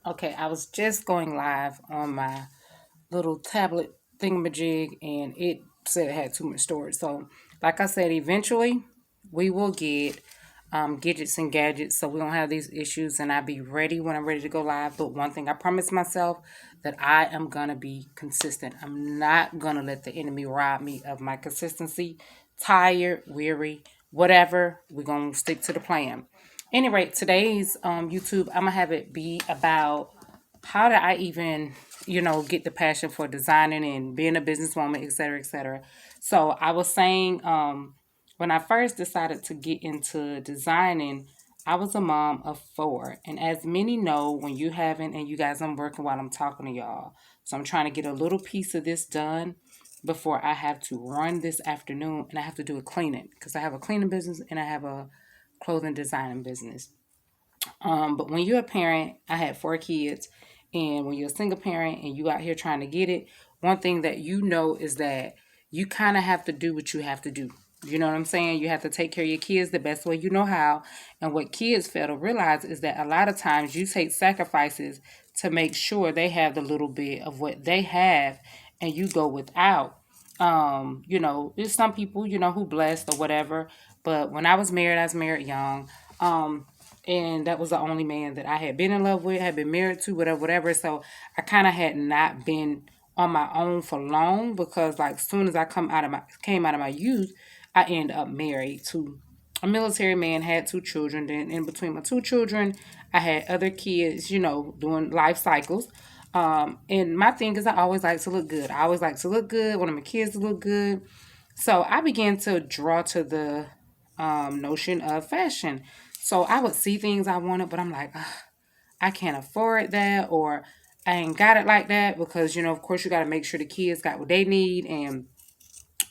Okay, I was just going live on my little tablet thingamajig and it said it had too much storage. So, like I said, eventually we will get gadgets and gadgets so we don't have these issues and I'll be ready when I'm ready to go live. But one thing I promise myself that I am gonna be consistent. I'm not gonna let the enemy rob me of my consistency. Tired, weary, whatever, we're gonna stick to the plan. Any rate, today's YouTube, I'm gonna have it be about how did I even, get the passion for designing and being a businesswoman, et cetera, et cetera. So I was saying, when I first decided to get into designing, I was a mom of four. And as many know, when you haven't, and you guys, I'm working while I'm talking to y'all. So I'm trying to get a little piece of this done before I have to run this afternoon and I have to do a cleaning because I have a cleaning business and I have a clothing designing business. But when you're a parent, I had four kids, and when you're a single parent and you out here trying to get it, one thing that you know is that you kind of have to do what you have to do. You know what I'm saying? You have to take care of your kids the best way you know how. And what kids fail to realize is that a lot of times you take sacrifices to make sure they have the little bit of what they have and you go without. There's some people, who blessed or whatever. But when I was married young. And that was the only man that I had been in love with, had been married to, whatever, whatever. So I kind of had not been on my own for long because, like, soon as I came out of my youth, I ended up married to a military man. Had two children. Then in between my two children, I had other kids. Doing life cycles. And my thing is, I always like to look good. I always like to look good. Want my kids to look good. So I began to draw to the notion of fashion. So I would see things I wanted, but I'm like, "Ugh, I can't afford that, or I ain't got it like that because, of course, you got to make sure the kids got what they need. And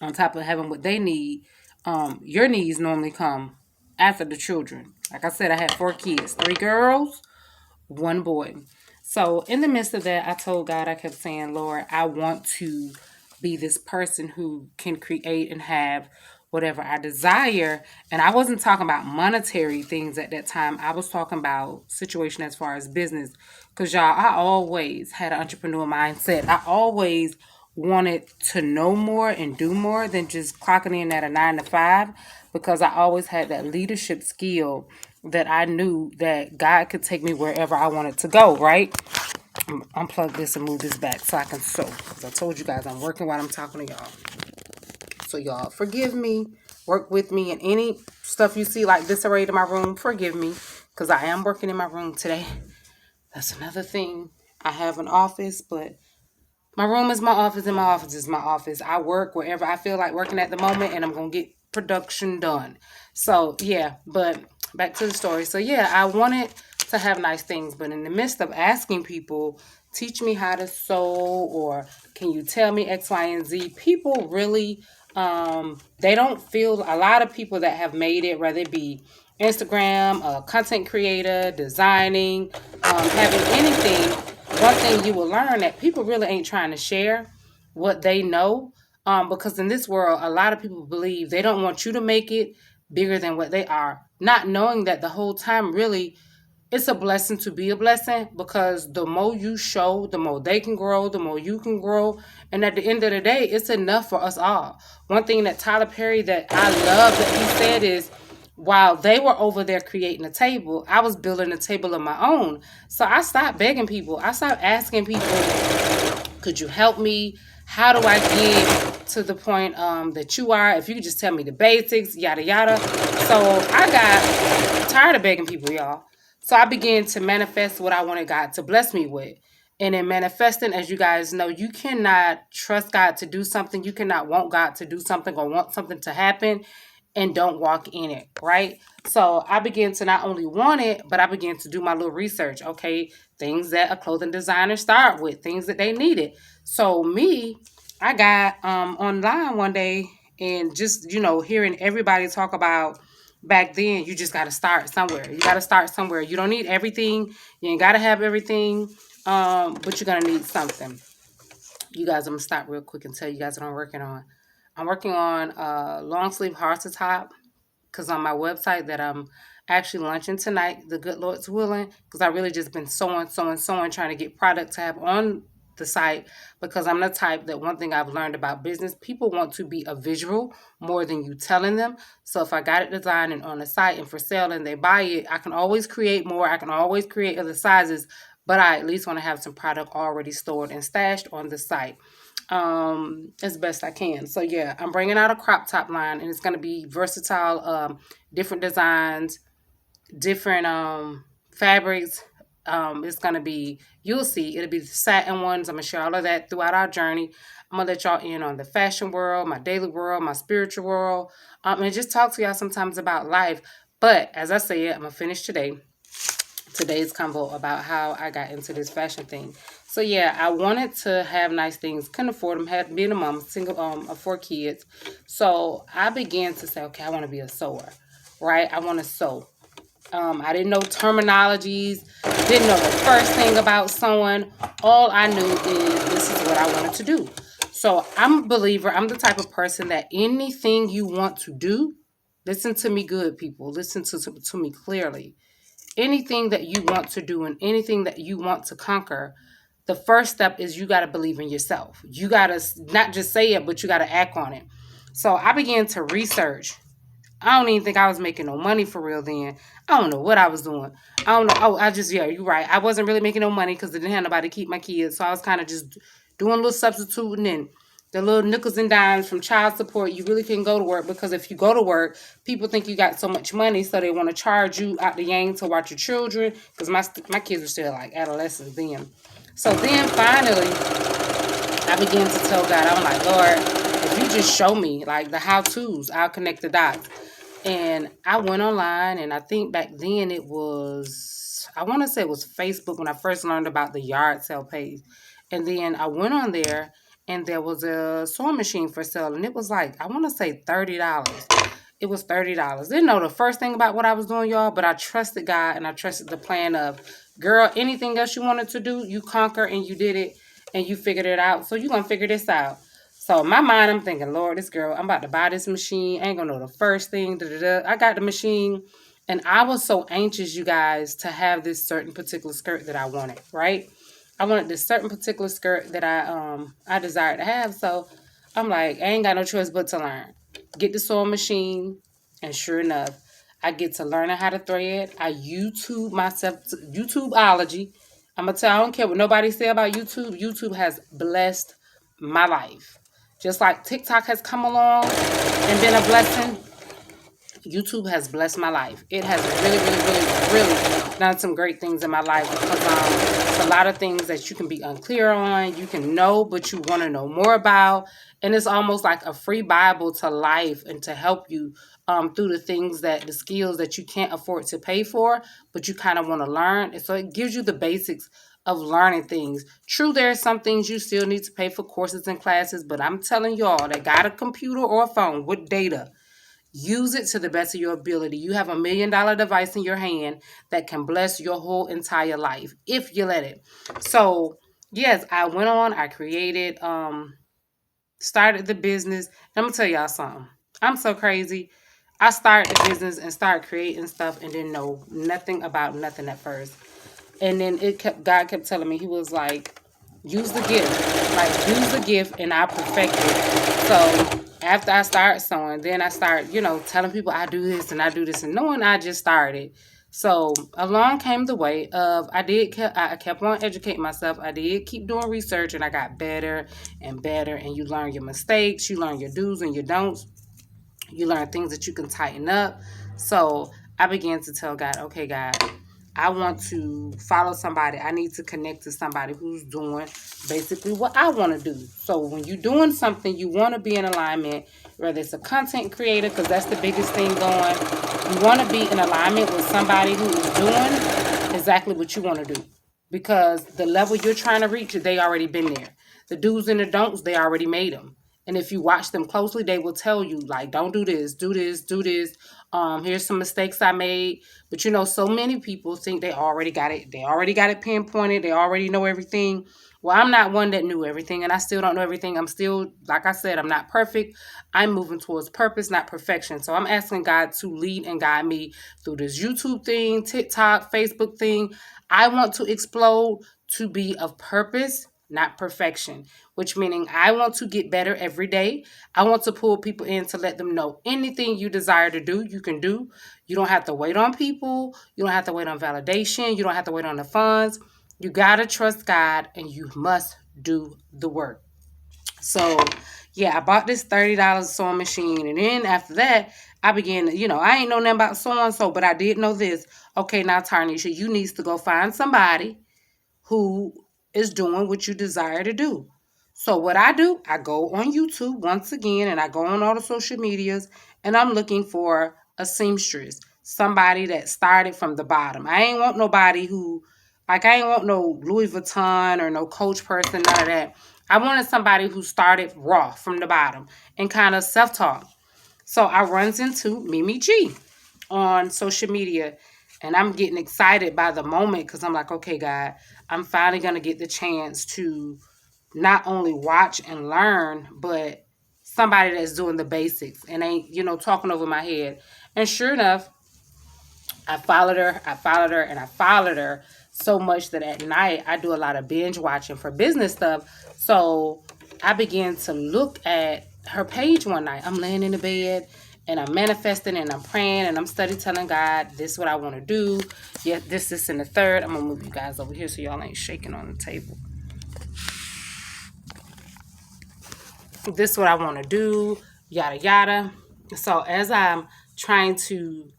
on top of having what they need, your needs normally come after the children. Like I said, I had four kids, three girls, one boy. So in the midst of that, I told God, I kept saying, Lord, I want to be this person who can create and have whatever I desire. And I wasn't talking about monetary things at that time. I was talking about situation as far as business. Cause y'all, I always had an entrepreneur mindset. I always wanted to know more and do more than just clocking in at a 9 to 5 because I always had that leadership skill that I knew that God could take me wherever I wanted to go, right? Unplug this and move this back so I can sew. Because I told you guys I'm working while I'm talking to y'all. So y'all forgive me, work with me, and any stuff you see like disarray in my room, forgive me. Because I am working in my room today. That's another thing. I have an office, but my room is my office and my office is my office. I work wherever I feel like working at the moment and I'm going to get production done. So, yeah, but back to the story. So, yeah, I wanted to have nice things, but in the midst of asking people, teach me how to sew or can you tell me X, Y, and Z, people really, they don't feel, a lot of people that have made it, whether it be Instagram, content creator, designing, having anything, one thing you will learn that people really ain't trying to share what they know. Because in this world, a lot of people believe they don't want you to make it bigger than what they are, not knowing that the whole time really it's a blessing to be a blessing because the more you show, the more they can grow, the more you can grow. And at the end of the day, it's enough for us all. One thing that Tyler Perry that I love that he said is while they were over there creating a table, I was building a table of my own. So I stopped begging people. I stopped asking people, could you help me? How do I get to the point that you are? If you could just tell me the basics, yada yada. So I got tired of begging people, y'all. So I began to manifest what I wanted God to bless me with. And in manifesting, as you guys know, you cannot trust God to do something. You cannot want God to do something or want something to happen and don't walk in it, right? So I began to not only want it, but I began to do my little research. Okay, things that a clothing designer start with, things that they needed. So me, I got online one day and just hearing everybody talk about back then. You just got to start somewhere. You got to start somewhere. You don't need everything. You ain't got to have everything, but you're gonna need something. You guys, I'm gonna stop real quick and tell you guys what I'm working on. I'm working on long sleeve heart to top because on my website that I'm actually launching tonight, the good Lord's willing, because I really just been sewing, trying to get product to have on the site, because I'm the type that one thing I've learned about business, people want to be a visual more than you telling them. So if I got it designed and on the site and for sale and they buy it, I can always create more. I can always create other sizes, but I at least want to have some product already stored and stashed on the site as best I can. So yeah, I'm bringing out a crop top line, and it's going to be versatile, different designs, different fabrics. It's gonna be, you'll see, it'll be the satin ones. I'm gonna share all of that throughout our journey. I'm gonna let y'all in on the fashion world, my daily world, my spiritual world, and just talk to y'all sometimes about life. But as I said, I'm gonna finish today's convo about how I got into this fashion thing. So yeah, I wanted to have nice things, couldn't afford them, had being a mom, single of 4 kids. So I began to say, okay, I want to be a sewer, right? I want to sew. I didn't know terminologies, didn't know the first thing about sewing. All I knew is this is what I wanted to do. So I'm a believer. I'm the type of person that anything you want to do, listen to me good, people. Listen to me clearly. Anything that you want to do and anything that you want to conquer, the first step is you got to believe in yourself. You got to not just say it, but you got to act on it. So I began to research. I don't even think I was making no money for real then. I don't know what I was doing. I don't know. Oh, yeah, you're right. I wasn't really making no money because I didn't have nobody to keep my kids. So I was kind of just doing a little substituting and the little nickels and dimes from child support. You really couldn't go to work because if you go to work, people think you got so much money, so they want to charge you out the yang to watch your children. Because my kids were still like adolescents then. So then finally, I began to tell God, I'm like, Lord, if you just show me like the how to's, I'll connect the dots. And I went online, and I think back then it was, I want to say it was Facebook when I first learned about the yard sale page. And then I went on there, and there was a sewing machine for sale, and it was like, I want to say $30. It was $30. Didn't know the first thing about what I was doing, y'all, but I trusted God, and I trusted the plan of, girl, anything else you wanted to do, you conquer, and you did it, and you figured it out. So you're going to figure this out. So in my mind, I'm thinking, Lord, this girl, I'm about to buy this machine. I ain't gonna know the first thing. Da, da, da. I got the machine, and I was so anxious, you guys, to have this certain particular skirt that I wanted. Right? I wanted this certain particular skirt that I desired to have. So I'm like, I ain't got no choice but to learn. Get the sewing machine, and sure enough, I get to learning how to thread. I YouTube myself, YouTubeology. I'm gonna tell, I don't care what nobody say about YouTube. YouTube has blessed my life. Just like TikTok has come along and been a blessing, YouTube has blessed my life. It has really done some great things in my life because it's a lot of things that you can be unclear on, you can know, but you want to know more about. And it's almost like a free Bible to life and to help you through the skills that you can't afford to pay for, but you kind of want to learn. And so it gives you the basics of learning things. True, there are some things you still need to pay for courses and classes, but I'm telling y'all that got a computer or a phone with data, use it to the best of your ability. You have $1 million device in your hand that can bless your whole entire life if you let it. So yes, I went on, I created, started the business. I'm gonna tell y'all something. I'm so crazy. I started the business and started creating stuff and didn't know nothing about nothing at first. And then God kept telling me, he was like, use the gift. Like, use the gift and I perfect it. So after I started sewing, then I started, telling people I do this and I do this, and knowing I just started. So along came the way of I kept on educating myself. I did keep doing research, and I got better and better. And you learn your mistakes, you learn your do's and your don'ts. You learn things that you can tighten up. So I began to tell God, okay, God, I want to follow somebody. I need to connect to somebody who's doing basically what I want to do. So when you're doing something, you want to be in alignment, whether it's a content creator, because that's the biggest thing going. You want to be in alignment with somebody who is doing exactly what you want to do. Because the level you're trying to reach, they already been there. The do's and the don'ts, they already made them. And if you watch them closely, they will tell you, like, don't do this, do this, do this. Here's some mistakes I made. But so many people think they already got it. They already got it pinpointed. They already know everything. Well, I'm not one that knew everything, and I still don't know everything. I'm still, like I said, I'm not perfect. I'm moving towards purpose, not perfection. So I'm asking God to lead and guide me through this YouTube thing, TikTok, Facebook thing. I want to explode to be of purpose, not perfection, which meaning I want to get better every day. I want to pull people in to let them know anything you desire to do, you can do. You don't have to wait on people. You don't have to wait on validation. You don't have to wait on the funds. You got to trust God and you must do the work. So, yeah, I bought this $30 sewing machine. And then after that, I began to, I ain't know nothing about sewing, so, but I did know this. Okay, now, Tarnisha, you needs to go find somebody who is doing what you desire to do. So what I do, I go on YouTube once again and I go on all the social medias and I'm looking for a seamstress, somebody that started from the bottom. I ain't want nobody who, like, I ain't want no Louis Vuitton or no Coach person, none of that. I wanted somebody who started raw from the bottom and kind of self-taught. So I runs into Mimi G on social media and I'm getting excited by the moment because I'm like, okay, God, I'm finally going to get the chance to not only watch and learn, but somebody that's doing the basics and ain't, talking over my head. And sure enough, and I followed her so much that at night I do a lot of binge watching for business stuff. So I began to look at her page one night. I'm laying in the bed and I'm manifesting and I'm praying and I'm study telling God, this is what I want to do. Yeah, this, and the third. I'm going to move you guys over here so y'all ain't shaking on the table. This is what I want to do, yada yada. So as I'm trying to,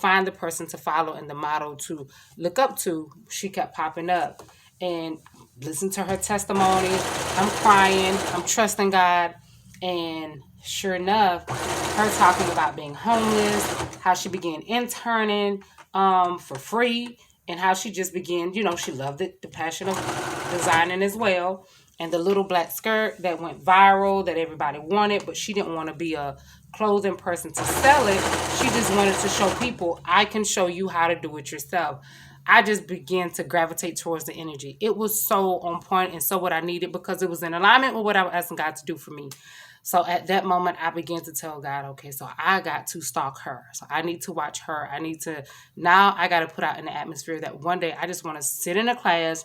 find the person to follow and the model to look up to, she kept popping up and listen to her testimony. I'm crying, I'm trusting God, and sure enough, her talking about being homeless, how she began interning for free, and how she just began, she loved it, the passion of designing as well. And the little black skirt that went viral that everybody wanted, but she didn't want to be a clothing person to sell it. She just wanted to show people, I can show you how to do it yourself. I just began to gravitate towards the energy. It was so on point and so what I needed because it was in alignment with what I was asking God to do for me. So at that moment, I began to tell God, okay, so I got to stalk her. So I need to watch her. Now I got to put out in the atmosphere that one day I just want to sit in a class.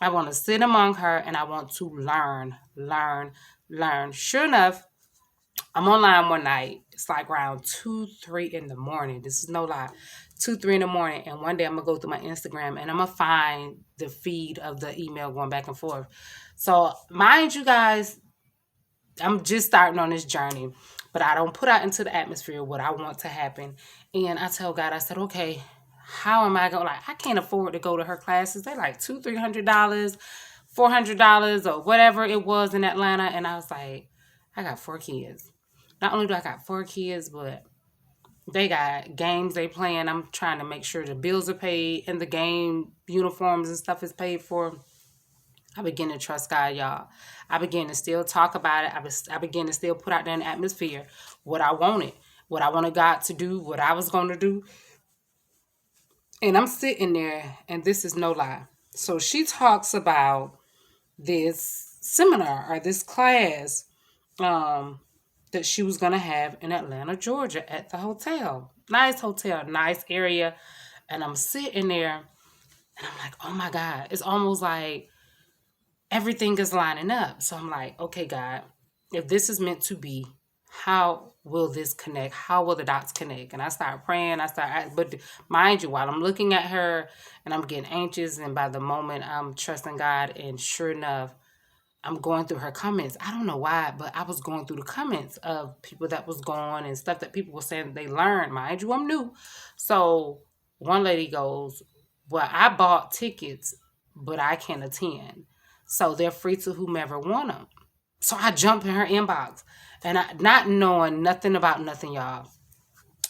I want to sit among her and I want to learn, learn, learn. Sure enough, I'm online one night. It's like around 2, 3 in the morning. This is no lie. 2, 3 in the morning. And one day I'm going to go through my Instagram and I'm going to find the feed of the email going back and forth. So mind you guys, I'm just starting on this journey, but I don't put out into the atmosphere what I want to happen. And I tell God, I said, okay, how am I going? Like, I can't afford to go to her classes. They're like $200, $300, $400 or whatever it was in Atlanta. And I was like, I got 4 kids. Not only do I got 4 kids, but they got games they playing. I'm trying to make sure the bills are paid and the game uniforms and stuff is paid for. I begin to trust God, y'all. I began to still talk about it. I began to still put out there in the atmosphere what I wanted God to do, what I was going to do. And I'm sitting there, and this is no lie. So she talks about this seminar or this class that she was going to have in Atlanta, Georgia at the hotel. Nice hotel, nice area. And I'm sitting there, and I'm like, oh my God. It's almost like everything is lining up. So I'm like, okay, God, if this is meant to be, how will this connect? How will the dots connect? And I start praying. But mind you, while I'm looking at her and I'm getting anxious, and by the moment I'm trusting God, and sure enough, I'm going through her comments. I don't know why, but I was going through the comments of people that was going and stuff that people were saying they learned. Mind you, I'm new. So one lady goes, well, I bought tickets, but I can't attend. So they're free to whomever want them. So I jump in her inbox and I not knowing nothing about nothing, y'all.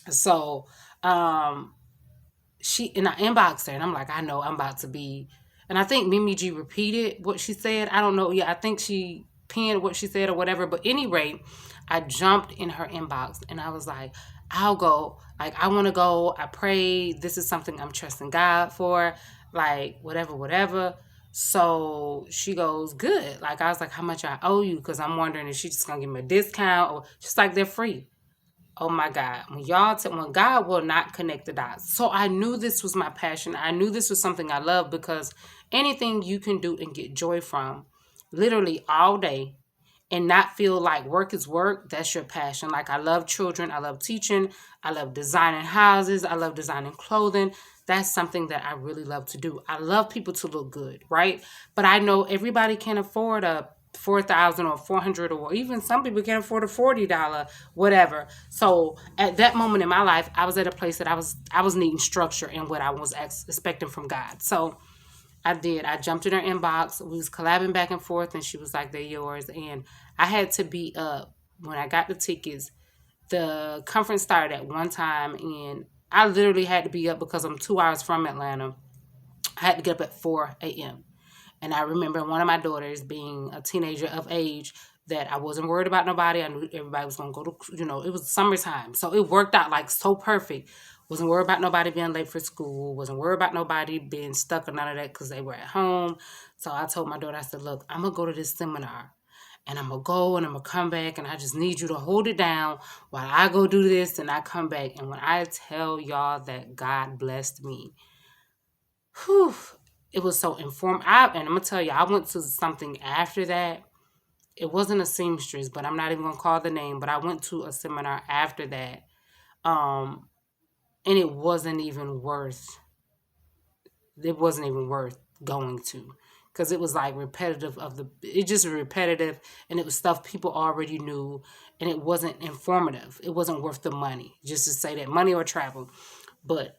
So she and I inboxed her and I'm like, I know I'm about to be, and I think Mimi G repeated what she said. I don't know. Yeah, I think she pinned what she said or whatever. But any rate, I jumped in her inbox and I was like, I'll go. Like, I want to go. I pray. This is something I'm trusting God for. Like, whatever, whatever. So she goes, good. Like, I was like, how much I owe you? Because I'm wondering if she's just going to give me a discount, or just like they're free. Oh my God. When God will not connect the dots. So I knew this was my passion. I knew this was something I love, because anything you can do and get joy from literally all day and not feel like work is work, that's your passion. Like, I love children, I love teaching, I love designing houses, I love designing clothing. That's something that I really love to do. I love people to look good, right? But I know everybody can't afford a 4,000 or 400, or even some people can't afford a $40 whatever. So at that moment in my life, I was at a place that I was needing structure in what I was expecting from God. So I did. I jumped in her inbox. We was collabing back and forth, and she was like, "They're yours." And I had to be up when I got the tickets. The conference started at one time, and I literally had to be up because I'm 2 hours from Atlanta. I had to get up at 4 a.m. And I remember one of my daughters being a teenager of age, that I wasn't worried about nobody. I knew everybody was going to go to, it was summertime. So it worked out like so perfect. Wasn't worried about nobody being late for school. Wasn't worried about nobody being stuck or none of that, because they were at home. So I told my daughter, I said, look, I'm going to go to this seminar. And I'm going to go and I'm going to come back. And I just need you to hold it down while I go do this and I come back. And when I tell y'all that God blessed me, whew, it was so informative. And I'm gonna tell you, I went to something after that. It wasn't a seamstress, but I'm not even gonna call the name. But I went to a seminar after that, um, and it wasn't even worth. It wasn't even worth going to, because it was like repetitive of the. It just repetitive, and it was stuff people already knew, and it wasn't informative. It wasn't worth the money. Just to say that, money or travel, but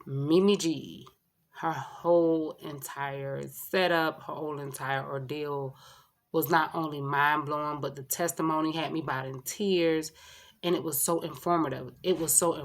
Mimi G, her whole entire setup, her whole entire ordeal was not only mind blowing, but the testimony had me about in tears. And it was so informative. It was so